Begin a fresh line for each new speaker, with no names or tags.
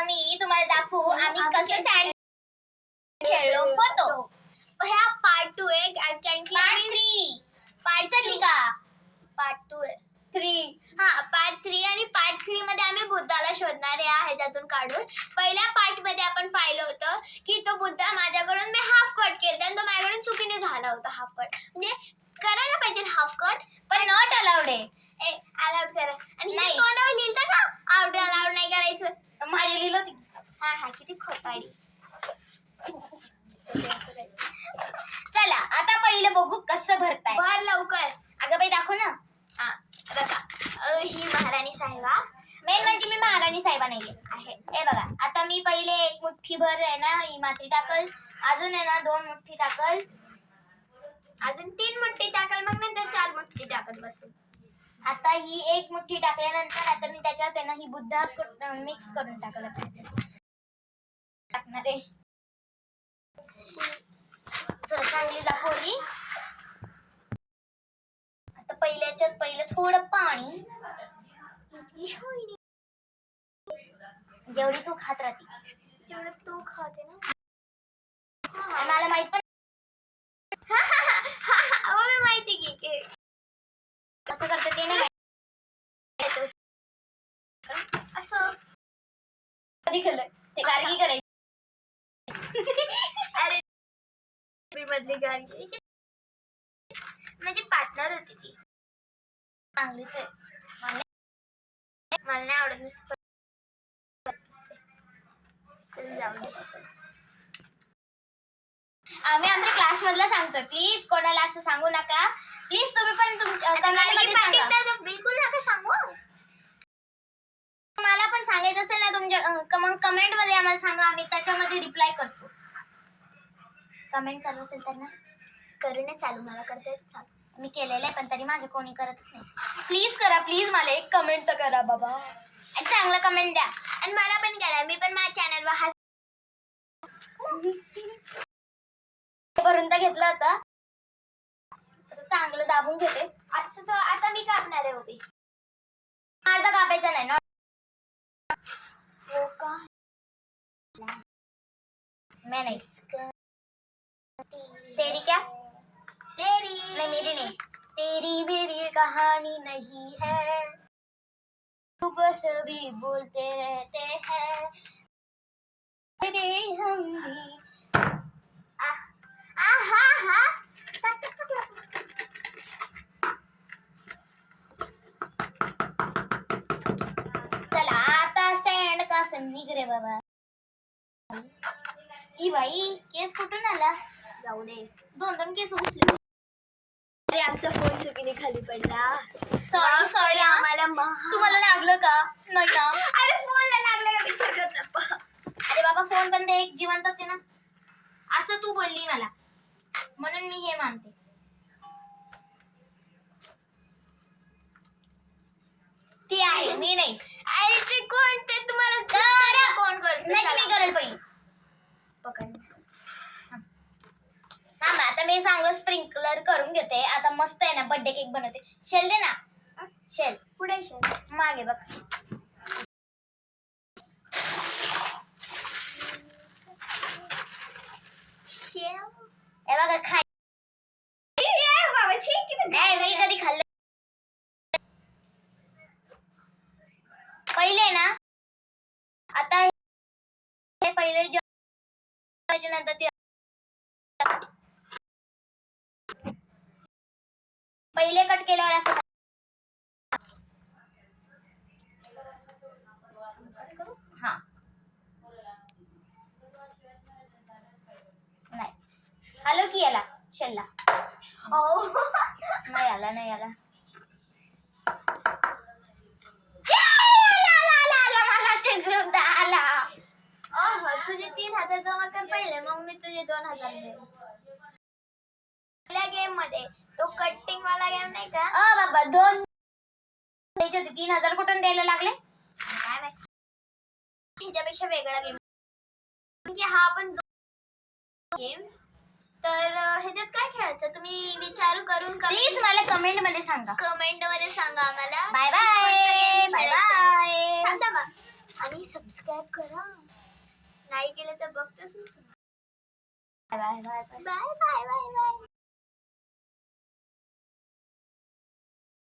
मी तुम्हाला दाखवू आम्ही कसं सँड खेळलो होतो.
ह्या पार्ट 2 आहे.
पार्ट 3 पार्ट चली का
पार्ट 2 आहे.
3
हा पार्ट 3 आणि पार्ट 3 मध्ये आम्ही बुद्धाला शोधणार आहे ह्याच्यातून काढून. पहिल्या पार्ट मध्ये आपण पाहिलं होतं की तो बुद्ध माझ्याकडून मी हाफ कट केलं आणि तो माझ्याकडून चुकीने झाला होता हाफ कट. म्हणजे करायला पाहिजे हाफ कट
पण नॉट अलाउड आहे.
अलाउड करा. आणि
नाही.
तोंडावर लिहिलं ना आउट अलाउड नाही करायचं.
माझे लिहिलं होती.
हा किती खोटाडी.
चला आता पहिलं बघू कसं भरताय.
भर लवकर.
अगं बाई दाखव ना.
हा बघा ही महाराणी साहेबा
मेन म्हणजे मी महाराणी साहेबा नाहीये आहे. हे बघा आता मी पहिले 1 मुठ्ठी भर आहे ना ही माती टाकल, अजून आहे ना 2 मुठ्ठी टाकल,
अजून 3 मुठ्ठी टाकल, मग नंतर 4 मुठ्ठी टाकत बसेल.
आता ही 1 मुठ्ठी टाकल्यानंतर आता मी त्याच्यात आहे ना ही बुद्धा मिक्स करून टाकलं टाकणार आहे. चांगली दाखवली. आता पहिलं थोडं पाणी जेवढी तू खात राहते
जेवढं तू खाते ना.
मला माहित पण
मी माहिती की
कसं करते ते नाही
असं
कधी केलंय ते गार्गी करायची.
अरे मी बदली गार्गी म्हणजे पार्टनर होती ती.
चांगलीच आहे.
मला नाही आवडत नुसतं जाऊ दे.
आम्ही आमच्या क्लास मधला सांगतोय प्लीज कोणाला असं सांगू नका. प्लीज तुम्ही पण तुमच्या
बिलकुल नका सांगू.
मला पण सांगायचं असेल ना तुमच्या मग कमेंट मध्ये आम्हाला सांगा, आम्ही त्याच्यामध्ये रिप्लाय करतो. कमेंट चालू असेल तर ना
करू नये चालू. मला करता येतं चालू.
मी केलेलं आहे पण तरी माझं कोणी करतच नाही. प्लीज करा प्लीज. मला एक कमेंट तर करा बाबा. आणि चांगलं कमेंट द्या.
आणि मला पण करा. मी पण माझ्या चॅनलवर
भरून तर घेतलं होतं. आता चांगलं दाबून घेते.
आता मी कापणार आहे उभी.
अर्धा कापायचा नाही ना.
हो का
मैं नहीं. तेरी क्या
तेरी
नहीं मेरी नहीं. तेरी मेरी कहानी नहीं है, तू बस भी बोलते रहते हैं तेरे हम भी. चला आता सँड का निघ रे बाबा. ई बाई केस कुठून आला.
जाऊ दे.
2 केस उचले.
अरे आमचा फोन चुकीने खाली पडला.
सॉरी
आम्हाला
तुम्हाला लागलं का नाही ना.
अरे फोनला लागलं का विचार करत नका.
अरे बाबा फोन पण ते एक जिवंतच आहे ना. असं तू बोलली मला म्हणून मी हे मानते. ती आहे मी नाही.
अरे ते कोण ते तुम्हाला कोण करत
नाही मी करेल पहिली.
पकड.
थांबा आता मी सांग स्प्रिंकलर करून घेते. आता मस्त आहे ना बर्थडे केक बनवते. शेल दे ना. शेल
पुढे शेल
मागे बघ. हे बघा खाय. नाही मी कधी खाल्लं पहिले ना. आता हे पहिले नंतर ते पहिले कट केल्यावर असं हा नाही हॅलो की याला शेलला. नाही आला नाही आला.
तुझे 3,000 जमा कर पहिले, मग मी तुझे 2,000 देईन. पहिल्या गेम मध्ये तो कटिंग वाला गेम नाही का.
बाबा 2 द्यायचे होते. 3,000 कुठून द्यायला लागले
काय माहिती. ह्याच्यापेक्षा वेगळा गेम म्हणजे हा पण गेम. तर ह्याच्यात काय खेळायचं तुम्ही विचार करून
प्लीज मला कमेंट मध्ये सांगा.
कमेंट मध्ये सांगा आम्हाला.
Bye bye bye bye.
आणि सबस्क्राईब सबस्क्राईब करा. नाही केलं तर बघतोच मी तुम्हाला. Bye bye bye bye bye bye bye.